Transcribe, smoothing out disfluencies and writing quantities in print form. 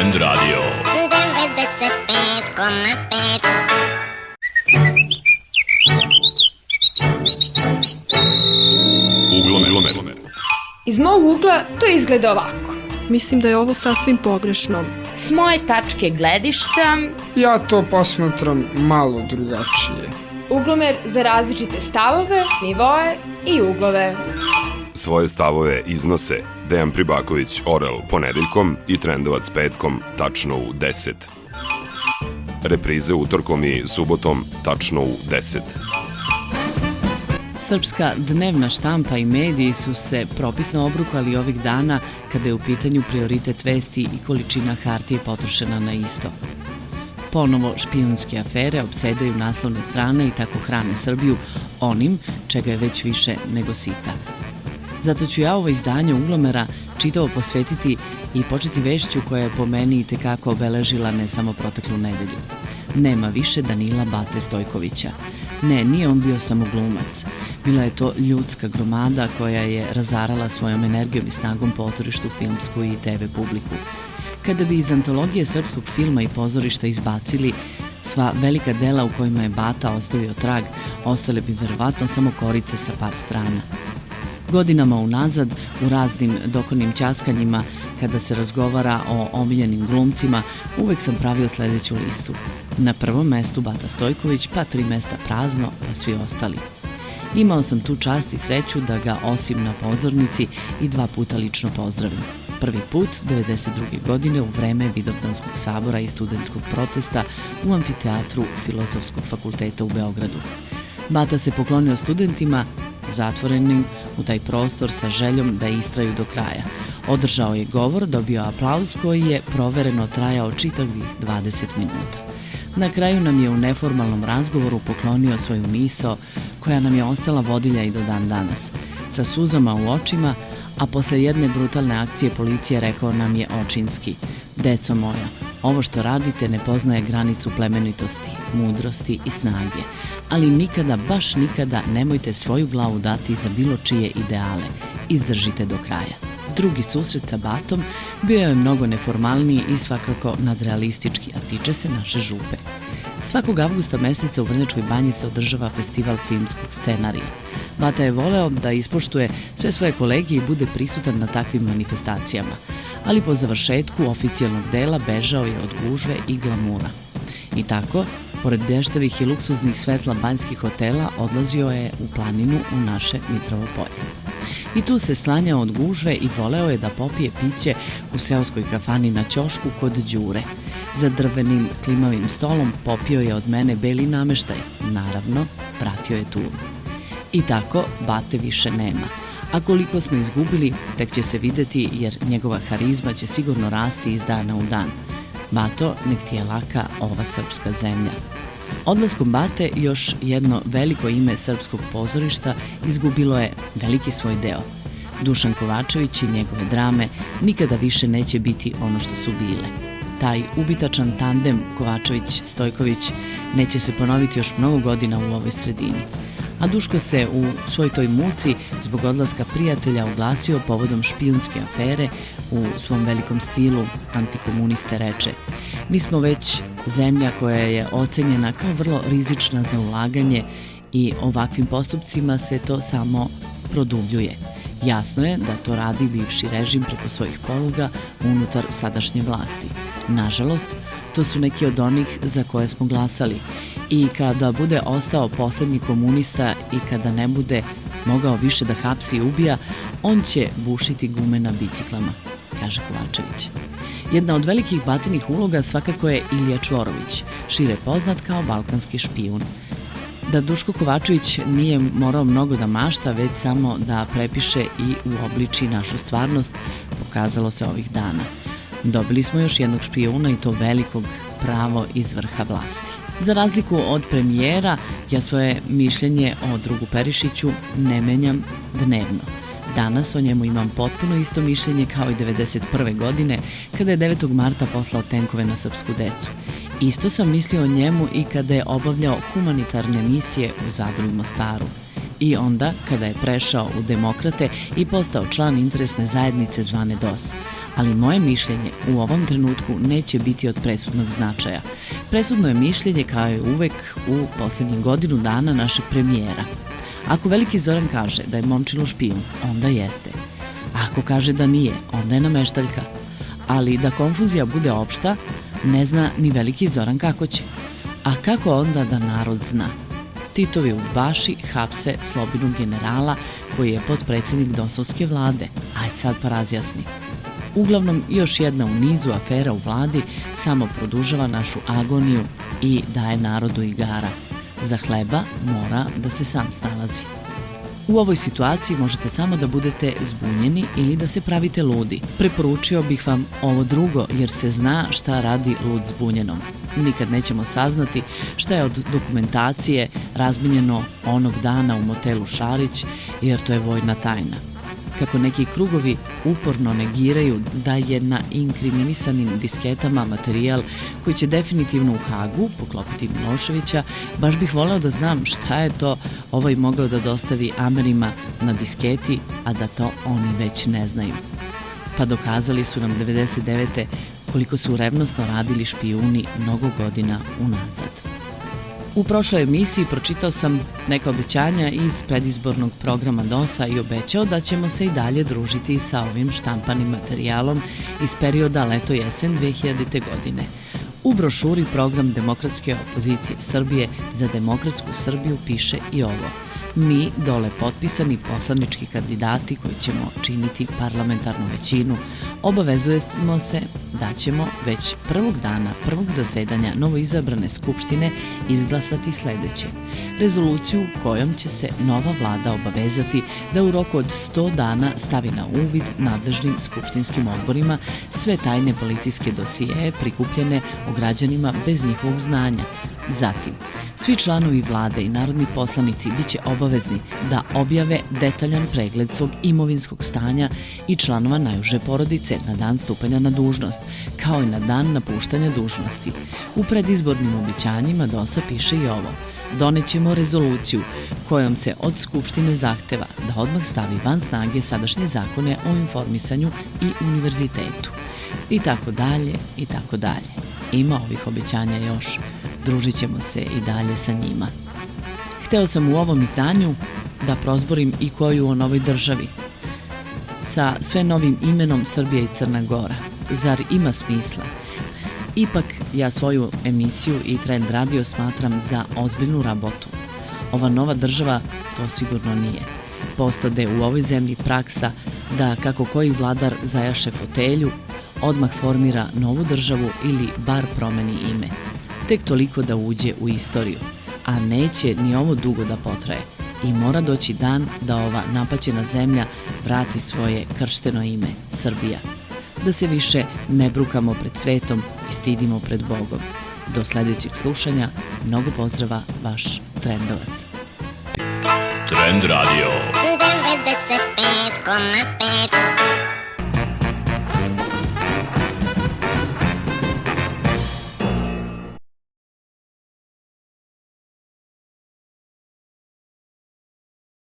Blend Radio 95,5. Uglomer. Iz mog ugla to izgleda ovako. Mislim da je ovo sasvim pogrešno. S moje tačke gledišta Ja to posmatram malo drugačije. Uglomer za različite stavove, nivoe i uglove. Svoje stavove iznose Dejan Pribaković Orel ponedeljkom i Trendovac petkom tačno u 10. Reprize utorkom i subotom tačno u 10. Srpska dnevna štampa i mediji su se propisno obrukali ovih dana kada je u pitanju prioritet vesti i količina hartije potrošena na isto. Ponovo špijunske afere opsedaju naslovne strane i tako hrane Srbiju onim čega je već više nego sita. Zato ću ja ovo izdanje Uglomera čitavo posvetiti i početi vešću koja je po meni itekako obeležila ne samo proteklu nedelju. Nema više Danila Bate Stojkovića. Ne, nije on bio samo glumac. Bila je to ljudska gromada koja je razarala svojom energijom i snagom pozorištu, filmsku i TV publiku. Kada bi iz antologije srpskog filma i pozorišta izbacili sva velika dela u kojima je Bata ostavio trag, ostale bi verovatno samo korice sa par strana. Godinama unazad, u raznim dokonim ćaskanjima, kada se razgovara o omiljenim glumcima, uvek sam pravio sledeću listu. Na prvom mestu Bata Stojković, pa 3 mesta prazno, pa svi ostali. Imao sam tu čast i sreću da ga osim na pozornici i 2 puta lično pozdravim. Prvi put, 1992. godine, u vreme Vidovdanskog sabora i studentskog protesta u amfiteatru Filozofskog fakulteta u Beogradu. Bata se poklonio studentima, zatvorenim u taj prostor sa željom da istraju do kraja. Održao je govor, dobio aplauz koji je provereno trajao čitavih 20 minuta. Na kraju nam je u neformalnom razgovoru poklonio svoju misao koja nam je ostala vodilja i do dan danas. Sa suzama u očima, a posle jedne brutalne akcije policije rekao nam je očinski: "Deco moja, ovo što radite ne poznaje granicu plemenitosti, mudrosti i snage, ali nikada, baš nikada nemojte svoju glavu dati za bilo čije ideale. Izdržite do kraja." Drugi susret sa Batom bio je mnogo neformalniji i svakako nadrealistički, a tiče se naše župe. Svakog avgusta meseca u Vrnjačkoj banji se održava festival filmskog scenarija. Bata je voleo da ispoštuje sve svoje kolege i bude prisutan na takvim manifestacijama, ali po završetku oficijalnog dela bežao je od gužve i glamura. I tako, pored blještavih i luksuznih svetla banjskih hotela, odlazio je u planinu u naše Mitrovo polje. I tu se sklanjao od gužve i voleo je da popije piće u seoskoj kafani na ćošku kod Đure. Za drvenim klimavim stolom popio je od mene beli nameštaj. Naravno, vratio je turu. I tako, Bate više nema. A koliko smo izgubili, tek će se videti jer njegova harizma će sigurno rasti iz dana u dan. Bato, nek ti je laka ova srpska zemlja. Odlaskom Bate još jedno veliko ime srpskog pozorišta izgubilo je veliki svoj deo. Dušan Kovačević i njegove drame nikada više neće biti ono što su bile. Taj ubitačan tandem Kovačević-Stojković neće se ponoviti još mnogo godina u ovoj sredini. A Duško se u svoj toj muci zbog odlaska prijatelja oglasio povodom špijunske afere. U svom velikom stilu antikomuniste reče: "Mi smo već zemlja koja je ocenjena kao vrlo rizična za ulaganje i ovakvim postupcima se to samo produbljuje. Jasno je da to radi bivši režim preko svojih poluga unutar sadašnje vlasti. Nažalost, to su neki od onih za koje smo glasali. I kada bude ostao poslednji komunista i kada ne bude mogao više da hapsi i ubija, on će bušiti gume na biciklama", kaže Kovačević. Jedna od velikih Batinih uloga svakako je Ilija Čvorović, šire poznat kao balkanski špijun. Da Duško Kovačević nije morao mnogo da mašta, već samo da prepiše i uobliči našu stvarnost, pokazalo se ovih dana. Dobili smo još jednog špijuna i to velikog, pravo iz vrha vlasti. Za razliku od premijera, ja svoje mišljenje o drugu Perišiću ne menjam dnevno. Danas o njemu imam potpuno isto mišljenje kao i 1991. godine, kada je 9. marta poslao tenkove na srpsku decu. Isto sam mislio o njemu i kada je obavljao humanitarne misije u Zadru i Mostaru. I onda kada je prešao u Demokrate i postao član interesne zajednice zvane DOS. Ali moje mišljenje u ovom trenutku neće biti od presudnog značaja. Presudno je mišljenje, kao je uvek u posljednjih godinu dana, našeg premijera. Ako veliki Zoran kaže da je momčilo špijun, onda jeste. Ako kaže da nije, onda je nameštaljka. Ali da konfuzija bude opšta, ne zna ni veliki Zoran kako će. A kako onda da narod zna? Titovi udbaši hapse Slobinog generala koji je potpredsjednik dosovske vlade. Ajde sad pa razjasni. Uglavnom, još jedna u nizu afera u vladi samo produžava našu agoniju i daje narodu igara. Za hleba mora da se sam snalazi. U ovoj situaciji možete samo da budete zbunjeni ili da se pravite ludi. Preporučio bih vam ovo drugo jer se zna šta radi lud zbunjenom. Nikad nećemo saznati šta je od dokumentacije razmijenjeno onog dana u motelu Šarić jer to je vojna tajna. Kako neki krugovi uporno negiraju da je na inkriminisanim disketama materijal koji će definitivno u Hagu poklopiti Miloševića, baš bih voleo da znam šta je to ovaj mogao da dostavi Amerima na disketi, a da to oni već ne znaju. Pa dokazali su nam 99. koliko su revnosno radili špijuni mnogo godina unazad. U prošloj emisiji pročitao sam neka obećanja iz predizbornog programa DOS-a i obećao da ćemo se i dalje družiti sa ovim štampanim materijalom iz perioda leto-jesen 2000. godine. U brošuri Program demokratske opozicije Srbije za demokratsku Srbiju piše i ovo. Mi, dole potpisani poslanički kandidati koji ćemo činiti parlamentarnu većinu, obavezujemo se da ćemo već prvog dana prvog zasedanja novoizabrane skupštine izglasati sledeće. Rezoluciju kojom će se nova vlada obavezati da u roku od 100 dana stavi na uvid nadležnim skupštinskim odborima sve tajne policijske dosijeje prikupljene o građanima bez njihovog znanja. Zatim, svi članovi vlade i narodni poslanici biće obavezni da objave detaljan pregled svog imovinskog stanja i članova najuže porodice na dan stupanja na dužnost, kao i na dan napuštanja dužnosti. U predizbornim obećanjima DOS-a piše i ovo. Donećemo rezoluciju kojom se od Skupštine zahteva da odmah stavi van snage sadašnje zakone o informisanju i univerzitetu. I tako dalje, i tako dalje. Ima ovih obećanja još. Družit ćemo se i dalje sa njima. Hteo sam u ovom izdanju da prozborim i koju o novoj državi. Sa sve novim imenom Srbija i Crna Gora. Zar ima smisla? Ipak ja svoju emisiju i Trend radio smatram za ozbiljnu rabotu. Ova nova država to sigurno nije. Postade u ovoj zemlji praksa da kako koji vladar zajaše fotelju, odmah formira novu državu ili bar promeni ime. Tek toliko da uđe u istoriju. A neće ni ovo dugo da potraje. I mora doći dan da ova napaćena zemlja vrati svoje kršteno ime, Srbija. Da se više ne brukamo pred svetom i stidimo pred Bogom. Do sledećeg slušanja, mnogo pozdrava, vaš Trendovac. Trend radio. 95,5